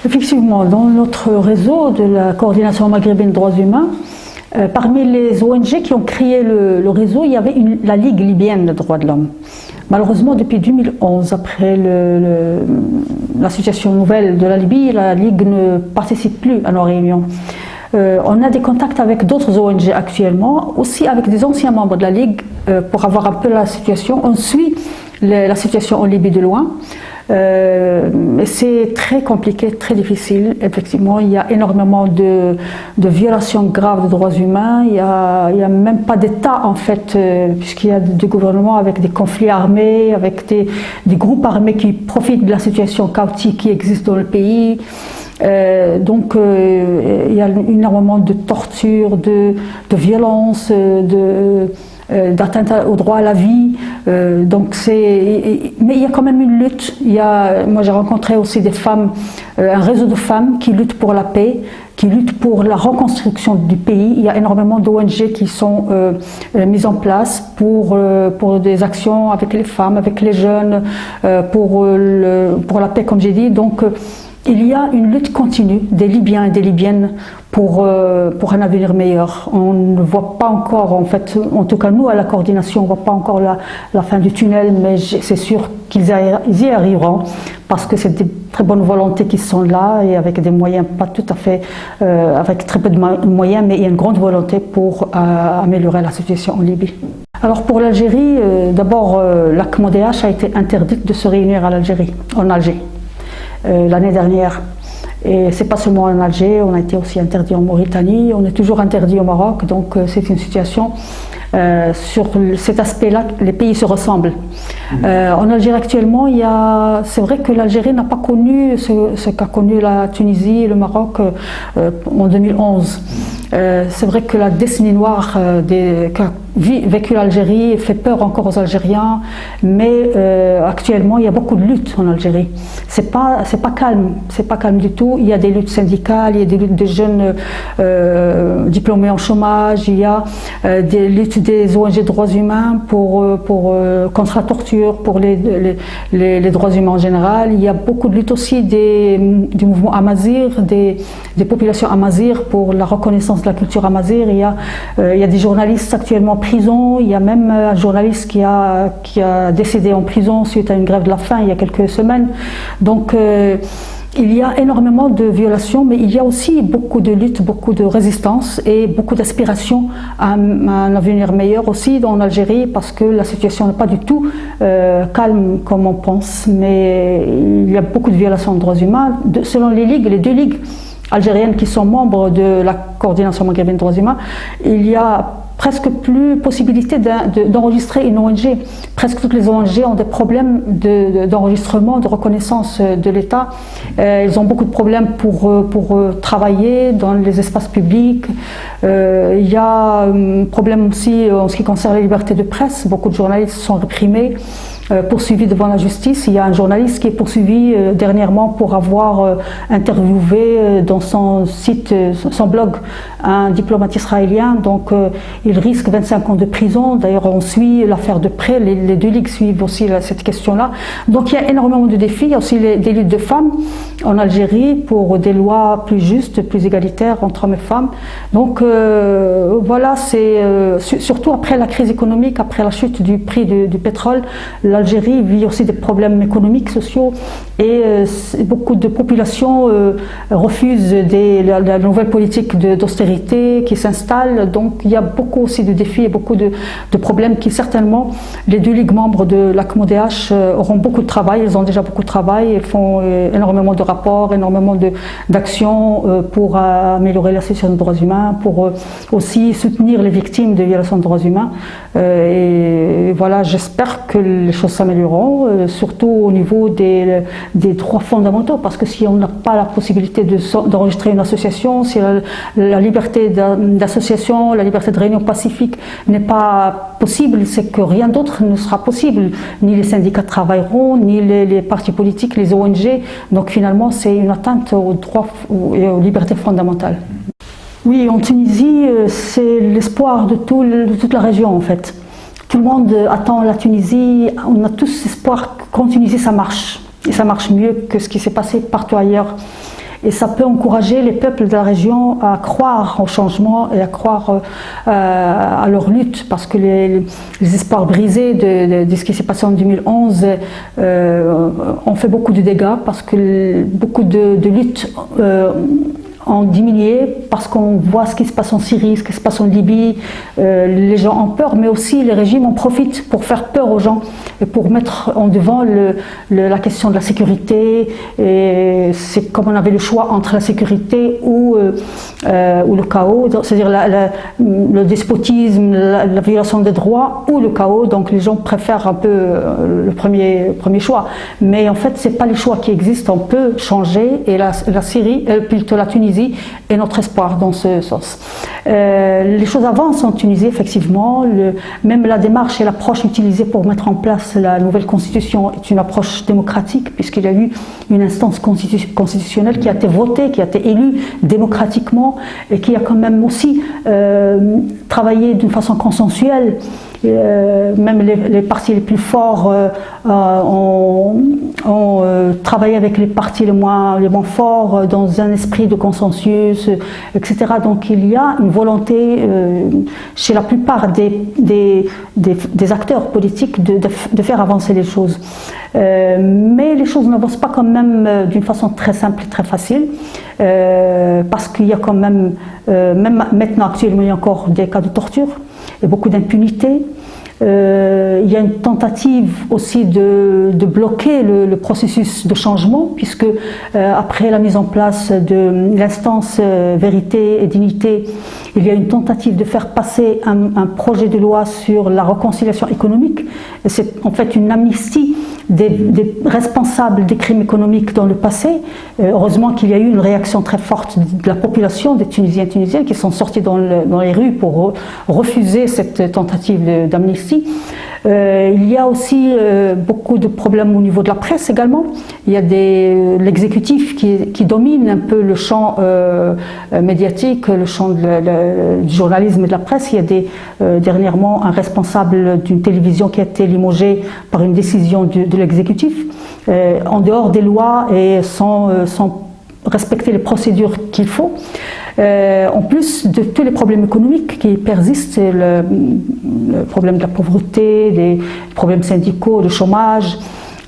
Effectivement, dans notre réseau de la coordination maghrébine des droits humains, parmi les ONG qui ont créé le réseau, il y avait la Ligue libyenne des droits de l'homme. Malheureusement, depuis 2011, après la situation nouvelle de la Libye, la Ligue ne participe plus à nos réunions. On a des contacts avec d'autres ONG actuellement, aussi avec des anciens membres de la Ligue, pour avoir un peu la situation. On suit la situation en Libye de loin. C'est très compliqué, très difficile. Effectivement, il y a énormément de violations graves des droits humains. Il y a même pas d'État en fait, puisqu'il y a des gouvernements avec des conflits armés, avec des groupes armés qui profitent de la situation chaotique qui existe dans le pays. Donc il y a énormément de torture, de violence, d'atteinte au droit à la vie. Mais il y a quand même une lutte. Moi j'ai rencontré aussi des femmes, un réseau de femmes qui luttent pour la paix, qui luttent pour la reconstruction du pays. Il y a énormément d'ONG qui sont mises en place pour des actions avec les femmes, avec les jeunes, pour la paix comme j'ai dit. Donc il y a une lutte continue des Libyens et des Libyennes pour un avenir meilleur. On ne voit pas encore, en fait, en tout cas nous à la coordination, on ne voit pas encore la fin du tunnel, mais c'est sûr qu'ils y arriveront parce que c'est des très bonnes volontés qui sont là et avec des moyens pas tout à fait, avec très peu de moyens, mais il y a une grande volonté pour améliorer la situation en Libye. Alors pour l'Algérie, d'abord la CMODH a été interdite de se réunir en Alger. L'année dernière. Et c'est pas seulement en Alger, on a été aussi interdit en Mauritanie, on est toujours interdit au Maroc, donc c'est une situation, sur cet aspect-là, les pays se ressemblent. En Algérie actuellement, c'est vrai que l'Algérie n'a pas connu ce qu'a connu la Tunisie et le Maroc en 2011. C'est vrai que la décennie noire qu'a vécu l'Algérie fait peur encore aux Algériens, mais actuellement il y a beaucoup de luttes en Algérie. C'est pas calme du tout. Il y a des luttes syndicales, il y a des luttes de jeunes diplômés en chômage, il y a des luttes des ONG droits humains contre la torture, pour les droits humains en général. Il y a beaucoup de luttes aussi du mouvement Amazigh, des populations amazighes pour la reconnaissance de la culture amazigh. Il y a des journalistes actuellement en prison. Il y a même un journaliste qui a décédé en prison suite à une grève de la faim il y a quelques semaines. Donc il y a énormément de violations, mais il y a aussi beaucoup de luttes, beaucoup de résistance et beaucoup d'aspiration à un avenir meilleur aussi en Algérie, parce que la situation n'est pas du tout calme comme on pense, mais il y a beaucoup de violations de droits humains. Selon les deux ligues algériennes qui sont membres de la coordination maghrébine des droits humains, il y a presque plus possibilité d'enregistrer une ONG. Presque toutes les ONG ont des problèmes d'enregistrement, de reconnaissance de l'État. Ils ont beaucoup de problèmes pour travailler dans les espaces publics. Il y a un problème aussi en ce qui concerne la liberté de presse. Beaucoup de journalistes sont réprimés, poursuivis devant la justice. Il y a un journaliste qui est poursuivi dernièrement pour avoir interviewé dans son site, son blog, un diplomate israélien. Donc il risque 25 ans de prison. D'ailleurs, on suit l'affaire de près. Les deux ligues suivent aussi cette question-là. Donc il y a énormément de défis. Il y a aussi des luttes de femmes en Algérie pour des lois plus justes, plus égalitaires entre hommes et femmes. Donc voilà, c'est surtout après la crise économique, après la chute du prix du pétrole, l'Algérie vit aussi des problèmes économiques, sociaux, et beaucoup de populations refusent la nouvelle politique d'austérité qui s'installe. Donc il y a beaucoup aussi de défis et beaucoup de problèmes qui certainement, les deux ligues membres de la CMODH auront beaucoup de travail. Ils ont déjà beaucoup de travail, ils font énormément de rapports, énormément d'actions pour améliorer la situation des droits humains, pour aussi soutenir les victimes de violations de droits humains. Et voilà, j'espère que les choses choses s'amélioreront, surtout au niveau des droits fondamentaux, parce que si on n'a pas la possibilité d'enregistrer une association, si la liberté d'association, la liberté de réunion pacifique n'est pas possible, c'est que rien d'autre ne sera possible. Ni les syndicats travailleront, ni les partis politiques, les ONG. Donc finalement, c'est une atteinte aux droits et aux libertés fondamentales. Oui, en Tunisie, c'est l'espoir de toute la région en fait. Tout le monde attend la Tunisie, on a tous espoir qu'en Tunisie ça marche. Et ça marche mieux que ce qui s'est passé partout ailleurs. Et ça peut encourager les peuples de la région à croire au changement et à croire à leur lutte, parce que les espoirs brisés de ce qui s'est passé en 2011 ont fait beaucoup de dégâts, parce que beaucoup de luttes ont diminué, parce qu'on voit ce qui se passe en Syrie, ce qui se passe en Libye. Les gens ont peur, mais aussi les régimes en profitent pour faire peur aux gens et pour mettre en devant la question de la sécurité. Et c'est comme on avait le choix entre la sécurité ou le chaos, c'est-à-dire le despotisme, la violation des droits ou le chaos. Donc les gens préfèrent un peu le premier choix. Mais en fait, c'est pas les choix qui existent. On peut changer, et la Syrie, plutôt la Tunisie, est notre espoir dans ce sens. Les choses avancent en Tunisie, effectivement. Même la démarche et l'approche utilisée pour mettre en place la nouvelle constitution est une approche démocratique, puisqu'il y a eu une instance constitutionnelle qui a été votée, qui a été élue démocratiquement, et qui a quand même aussi travaillé d'une façon consensuelle. Même les partis les plus forts ont travaillé avec les partis les moins forts dans un esprit de consensus, etc. Donc il y a une volonté chez la plupart des acteurs politiques de faire avancer les choses. Mais les choses n'avancent pas quand même d'une façon très simple et très facile, parce qu'il y a quand même maintenant actuellement, il y a encore des cas de torture et beaucoup d'impunité. Il y a une tentative aussi de bloquer le processus de changement, puisque après la mise en place de l'instance vérité et dignité, il y a une tentative de faire passer un projet de loi sur la réconciliation économique. C'est en fait une amnistie des responsables des crimes économiques dans le passé. Heureusement qu'il y a eu une réaction très forte de la population, des Tunisiens et Tunisiennes, qui sont sortis dans les rues pour refuser cette tentative d'amnistie. Il y a aussi beaucoup de problèmes au niveau de la presse également. Il y a l'exécutif qui domine un peu le champ médiatique, le champ du journalisme et de la presse. Il y a dernièrement un responsable d'une télévision qui a été limogé par une décision de l'exécutif, en dehors des lois et sans respecter les procédures qu'il faut. En plus de tous les problèmes économiques qui persistent, le problème de la pauvreté, les problèmes syndicaux, le chômage,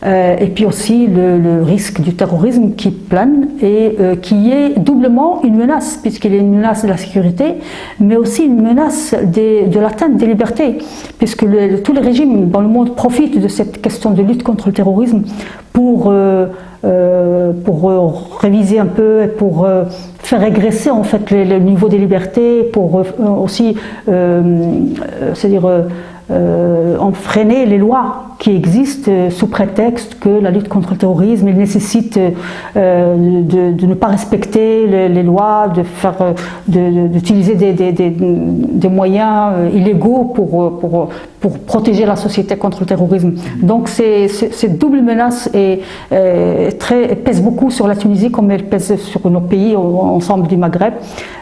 et puis aussi le risque du terrorisme qui plane et qui est doublement une menace, puisqu'il est une menace de la sécurité, mais aussi une menace de l'atteinte des libertés, puisque tous les régimes dans le monde profitent de cette question de lutte contre le terrorisme pour réviser un peu et pour faire régresser en fait le niveau des libertés, pour aussi c'est-à-dire freiner les lois qui existent sous prétexte que la lutte contre le terrorisme, il nécessite de ne pas respecter les lois, d'utiliser des moyens illégaux pour protéger la société contre le terrorisme. Donc cette double menace pèse beaucoup sur la Tunisie, comme elle pèse sur nos pays, ensemble du Maghreb.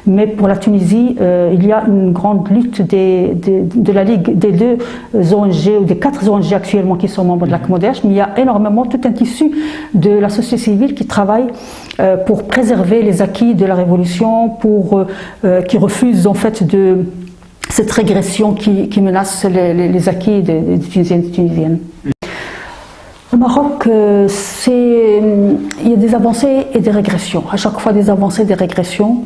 Mais pour la Tunisie, il y a une grande lutte de la Ligue, des deux ONG, ou des 4 ONG actuellement qui sont membres de la CMODEH, mais il y a énormément tout un tissu de la société civile qui travaille pour préserver les acquis de la révolution, qui refuse en fait cette régression qui menace les acquis des Tunisiens et des Tunisiennes. Au Maroc, il y a des avancées et des régressions. À chaque fois, des avancées et des régressions.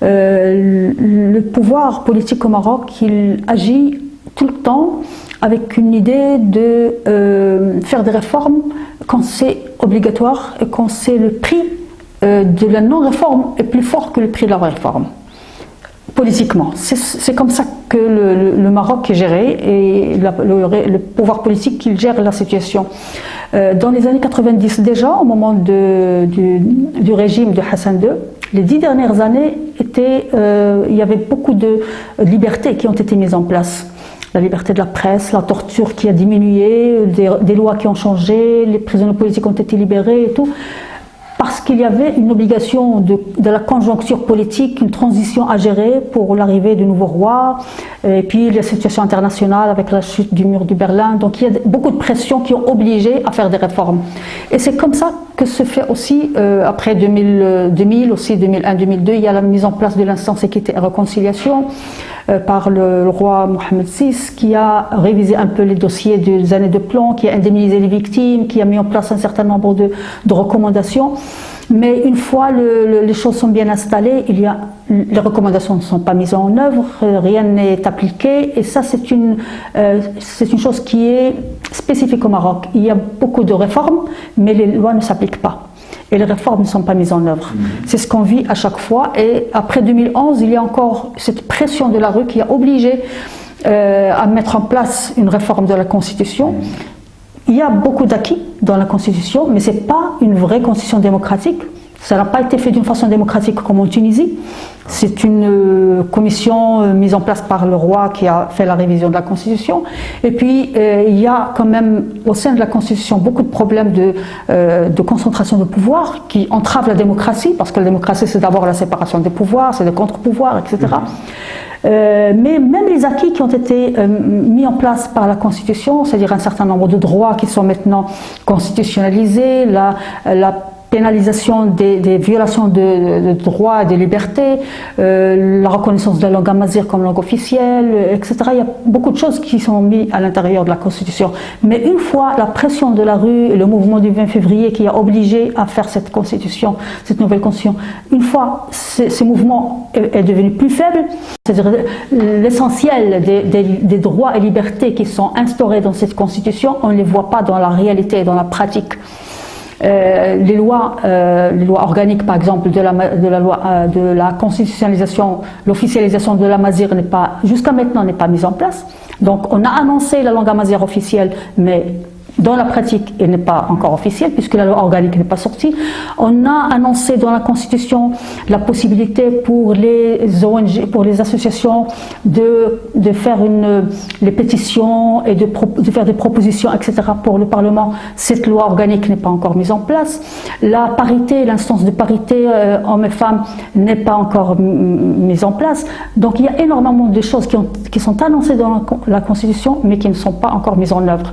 Le pouvoir politique au Maroc, il agit tout le temps avec une idée de faire des réformes quand c'est obligatoire et quand c'est le prix de la non-réforme est plus fort que le prix de la réforme. politiquement. C'est comme ça que le Maroc est géré et le pouvoir politique qui gère la situation. Dans les années 90 déjà, au moment du régime de Hassan II, les 10 dernières années, il y avait beaucoup de libertés qui ont été mises en place. La liberté de la presse, la torture qui a diminué, des lois qui ont changé, les prisonniers politiques ont été libérés et tout. Parce qu'il y avait une obligation de la conjoncture politique, une transition à gérer pour l'arrivée du nouveau roi, et puis la situation internationale avec la chute du mur de Berlin. Donc il y a beaucoup de pressions qui ont obligé à faire des réformes. Et c'est comme ça que se fait aussi, après 2000 aussi 2001, 2002, il y a la mise en place de l'instance équité et réconciliation par le roi Mohamed VI, qui a révisé un peu les dossiers des années de plomb, qui a indemnisé les victimes, qui a mis en place un certain nombre de recommandations. Mais une fois les choses sont bien installées, les recommandations ne sont pas mises en œuvre, rien n'est appliqué, et ça c'est une chose qui est spécifique au Maroc. Il y a beaucoup de réformes, mais les lois ne s'appliquent pas. Et les réformes ne sont pas mises en œuvre. C'est ce qu'on vit à chaque fois. Et après 2011, il y a encore cette pression de la rue qui a obligé à mettre en place une réforme de la Constitution. Il y a beaucoup d'acquis dans la Constitution, mais ce n'est pas une vraie Constitution démocratique. Ça n'a pas été fait d'une façon démocratique comme en Tunisie. C'est une commission mise en place par le roi qui a fait la révision de la Constitution. Et puis, il y a quand même au sein de la Constitution beaucoup de problèmes de concentration de pouvoir qui entravent la démocratie, parce que la démocratie, c'est d'abord la séparation des pouvoirs, c'est des contre-pouvoirs, etc. Mais même les acquis qui ont été mis en place par la Constitution, c'est-à-dire un certain nombre de droits qui sont maintenant constitutionnalisés, la pénalisation des violations de droits et des libertés, la reconnaissance de la langue amazigh comme langue officielle, etc. Il y a beaucoup de choses qui sont mises à l'intérieur de la Constitution. Mais une fois la pression de la rue et le mouvement du 20 février qui a obligé à faire cette Constitution, cette nouvelle Constitution, une fois ce mouvement est devenu plus faible, c'est-à-dire l'essentiel des droits et libertés qui sont instaurés dans cette Constitution, on ne les voit pas dans la réalité et dans la pratique. Les lois organiques, par exemple, de la constitutionnalisation, l'officialisation de l'amazigh jusqu'à maintenant n'est pas mise en place. Donc on a annoncé la langue amazigh officielle, mais dans la pratique, elle n'est pas encore officielle puisque la loi organique n'est pas sortie. On a annoncé dans la Constitution la possibilité pour les ONG, pour les associations de faire les pétitions et de faire des propositions, etc. pour le Parlement. Cette loi organique n'est pas encore mise en place. La parité, l'instance de parité hommes et femmes n'est pas encore mise en place. Donc il y a énormément de choses qui sont annoncées dans la Constitution mais qui ne sont pas encore mises en œuvre.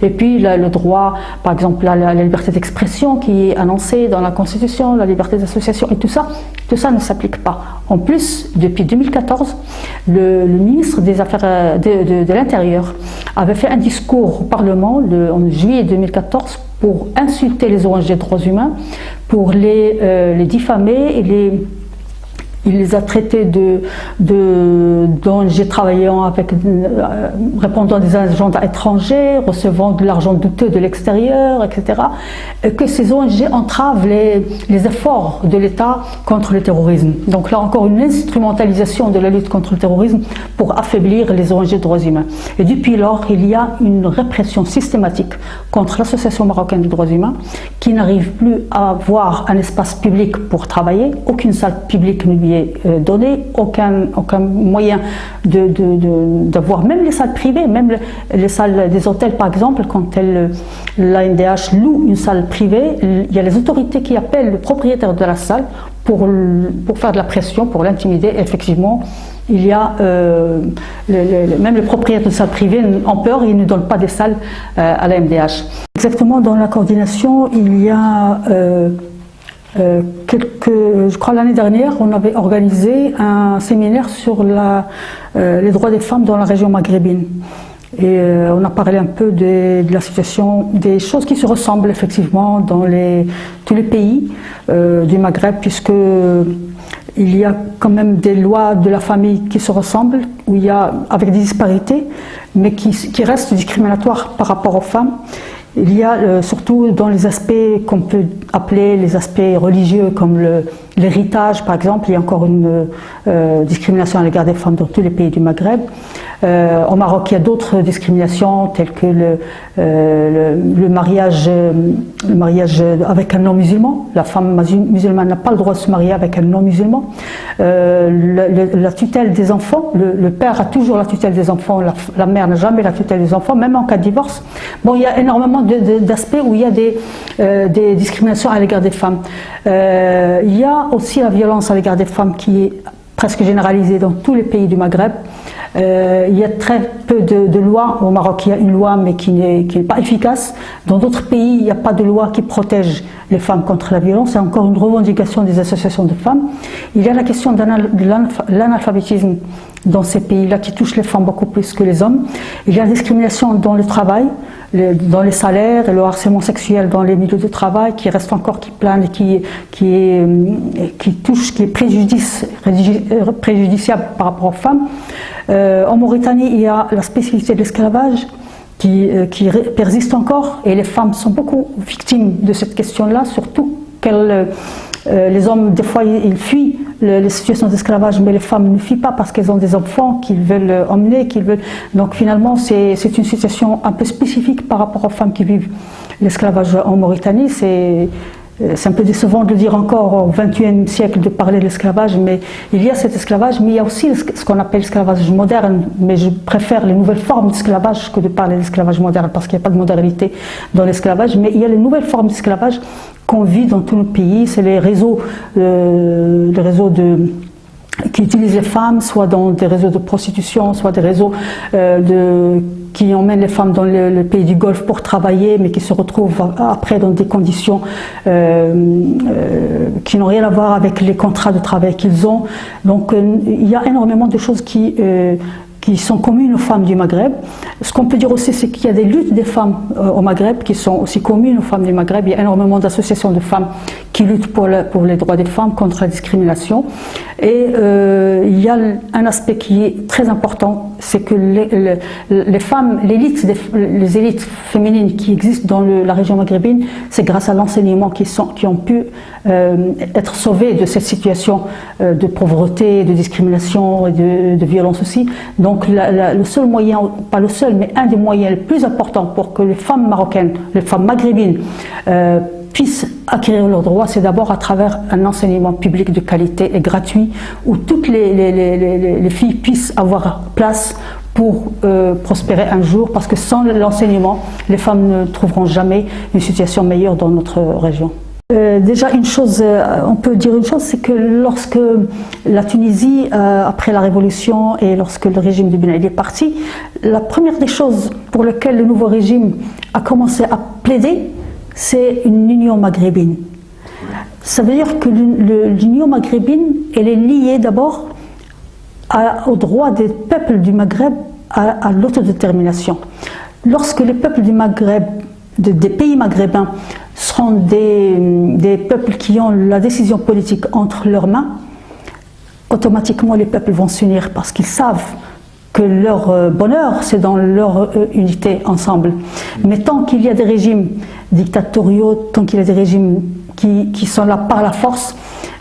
Et puis le droit, par exemple la liberté d'expression qui est annoncée dans la Constitution, la liberté d'association et tout ça ne s'applique pas. En plus, depuis 2014, le ministre des Affaires de l'Intérieur avait fait un discours au Parlement en juillet 2014 pour insulter les ONG droits humains, pour les diffamer et il les a traités d'ONG travaillant répondant à des agendas étrangers, recevant de l'argent douteux de l'extérieur, etc. Et que ces ONG entravent les efforts de l'État contre le terrorisme. Donc là encore une instrumentalisation de la lutte contre le terrorisme pour affaiblir les ONG droits humains. Et depuis lors, il y a une répression systématique contre l'Association marocaine des droits humains qui n'arrive plus à avoir un espace public pour travailler, aucune salle publique ne lui est donnée, aucun moyen d'avoir, même les salles privées, même les salles des hôtels par exemple, quand l'ANDH loue une salle privée, il y a les autorités qui appellent le propriétaire de la salle pour faire de la pression, pour l'intimider. Effectivement, il y a même les propriétaires de salles privées ont peur et ils ne donnent pas des salles à la MDH. Exactement, dans la coordination, il y a je crois l'année dernière, on avait organisé un séminaire sur les droits des femmes dans la région maghrébine. Et on a parlé un peu de la situation, des choses qui se ressemblent effectivement dans tous les pays du Maghreb, puisque il y a quand même des lois de la famille qui se ressemblent, où il y a, avec des disparités, mais qui restent discriminatoires par rapport aux femmes. Il y a surtout dans les aspects qu'on peut appeler les aspects religieux, comme l'héritage, par exemple, il y a encore une discrimination à l'égard des femmes dans tous les pays du Maghreb. Au Maroc, il y a d'autres discriminations telles que le mariage avec un non-musulman. La femme musulmane n'a pas le droit de se marier avec un non-musulman. La tutelle des enfants, le père a toujours la tutelle des enfants, la mère n'a jamais la tutelle des enfants, même en cas de divorce. Bon, il y a énormément d'aspects où il y a des discriminations à l'égard des femmes. Il y a aussi la violence à l'égard des femmes qui est presque généralisée dans tous les pays du Maghreb. Il y a très peu de lois. Au Maroc, il y a une loi, mais qui n'est pas efficace. Dans d'autres pays, il n'y a pas de loi qui protège les femmes contre la violence. C'est encore une revendication des associations de femmes. Il y a la question de l'analphabétisme dans ces pays-là qui touche les femmes beaucoup plus que les hommes. Il y a la discrimination dans le travail, dans les salaires et le harcèlement sexuel dans les milieux de travail qui reste encore, qui plane et qui est préjudiciable par rapport aux femmes. En Mauritanie, il y a la spécificité de l'esclavage qui persiste encore et les femmes sont beaucoup victimes de cette question-là, surtout les hommes, des fois, ils fuient les situations d'esclavage, mais les femmes ne fuient pas parce qu'elles ont des enfants qu'ils veulent emmener, Donc finalement, c'est une situation un peu spécifique par rapport aux femmes qui vivent l'esclavage en Mauritanie. C'est un peu décevant de le dire encore au XXIe siècle, de parler de l'esclavage, mais il y a cet esclavage, mais il y a aussi ce qu'on appelle l'esclavage moderne, mais je préfère les nouvelles formes d'esclavage que de parler d'esclavage moderne, parce qu'il n'y a pas de modernité dans l'esclavage, mais il y a les nouvelles formes d'esclavage qu'on vit dans tous nos pays. C'est les réseaux qui utilisent les femmes, soit dans des réseaux de prostitution, soit des réseaux qui emmènent les femmes dans le pays du Golfe pour travailler, mais qui se retrouvent après dans des conditions qui n'ont rien à voir avec les contrats de travail qu'ils ont. Donc il y a énormément de choses qui sont communes aux femmes du Maghreb. Ce qu'on peut dire aussi, c'est qu'il y a des luttes des femmes au Maghreb qui sont aussi communes aux femmes du Maghreb. Il y a énormément d'associations de femmes qui luttent pour les droits des femmes contre la discrimination. Et il y a un aspect qui est très important, c'est que les femmes, les élites féminines qui existent dans la région maghrébine, c'est grâce à l'enseignement qui ont pu être sauvées de cette situation de pauvreté, de discrimination et de violence aussi. Donc le seul moyen, pas le seul, mais un des moyens les plus importants pour que les femmes marocaines, les femmes maghrébines puissent acquérir leurs droits, c'est d'abord à travers un enseignement public de qualité et gratuit, où toutes les filles puissent avoir place pour prospérer un jour, parce que sans l'enseignement, les femmes ne trouveront jamais une situation meilleure dans notre région. Déjà, on peut dire une chose, c'est que lorsque la Tunisie, après la Révolution et lorsque le régime de Ben Ali est parti, la première des choses pour lesquelles le nouveau régime a commencé à plaider, c'est une union maghrébine. Ça veut dire que l'union maghrébine, elle est liée d'abord au droit des peuples du Maghreb à l'autodétermination. Lorsque les peuples du Maghreb, des pays maghrébins, seront des peuples qui ont la décision politique entre leurs mains, automatiquement les peuples vont s'unir parce qu'ils savent que leur bonheur, c'est dans leur unité ensemble. Mais tant qu'il y a des régimes dictatoriaux, tant qu'il y a des régimes qui sont là par la force,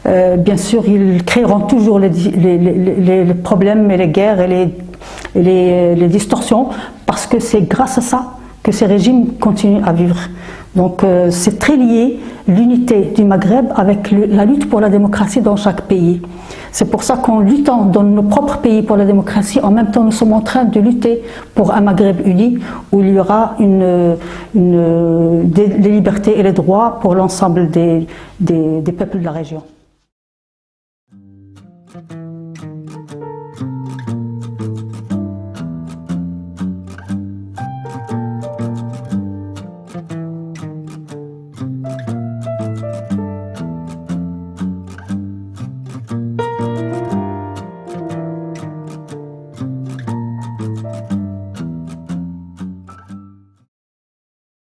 bien sûr, ils créeront toujours les problèmes et les guerres et les distorsions, parce que c'est grâce à ça que ces régimes continuent à vivre. Donc c'est très lié, l'unité du Maghreb, avec la lutte pour la démocratie dans chaque pays. C'est pour ça qu'en luttant dans nos propres pays pour la démocratie, en même temps nous sommes en train de lutter pour un Maghreb uni, où il y aura des libertés et les droits pour l'ensemble des peuples de la région.